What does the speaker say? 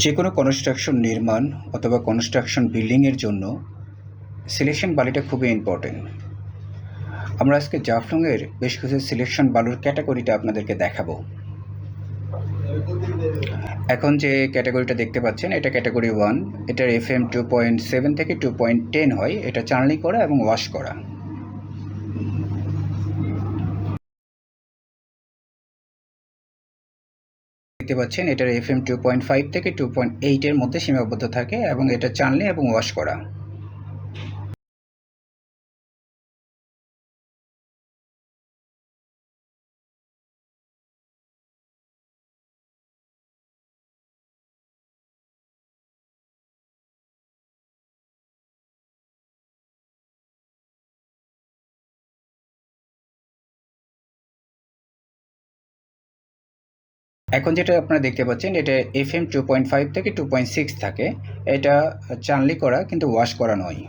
যে কোনো কনস্ট্রাকশন নির্মাণ অথবা কনস্ট্রাকশন বিল্ডিংয়ের জন্য সিলেকশন বালিটা খুবই ইম্পর্টেন্ট। আমরা আজকে জাফলংয়ের বেশ কিছু সিলেকশন বালুর ক্যাটাগরিটা আপনাদেরকে দেখাবো। এখন যে ক্যাটাগরিটা দেখতে পাচ্ছেন এটা ক্যাটাগরি 1। এটার FM 2.7 থেকে 2.10 হয়। এটা চার্নি করা এবং ওয়াশ করা। দেখতে পাচ্ছেন এটার FM 2.5 থেকে 2.8 এর মধ্যে সীমাবদ্ধ থাকে এবং এটা চার্নি এবং ওয়াশ করা। এখন যেটা আপনারা দেখতে পাচ্ছেন এটা FM 2.5 থেকে 2.6 থাকে। এটা চার্নি করা কিন্তু ওয়াশ করা নয়।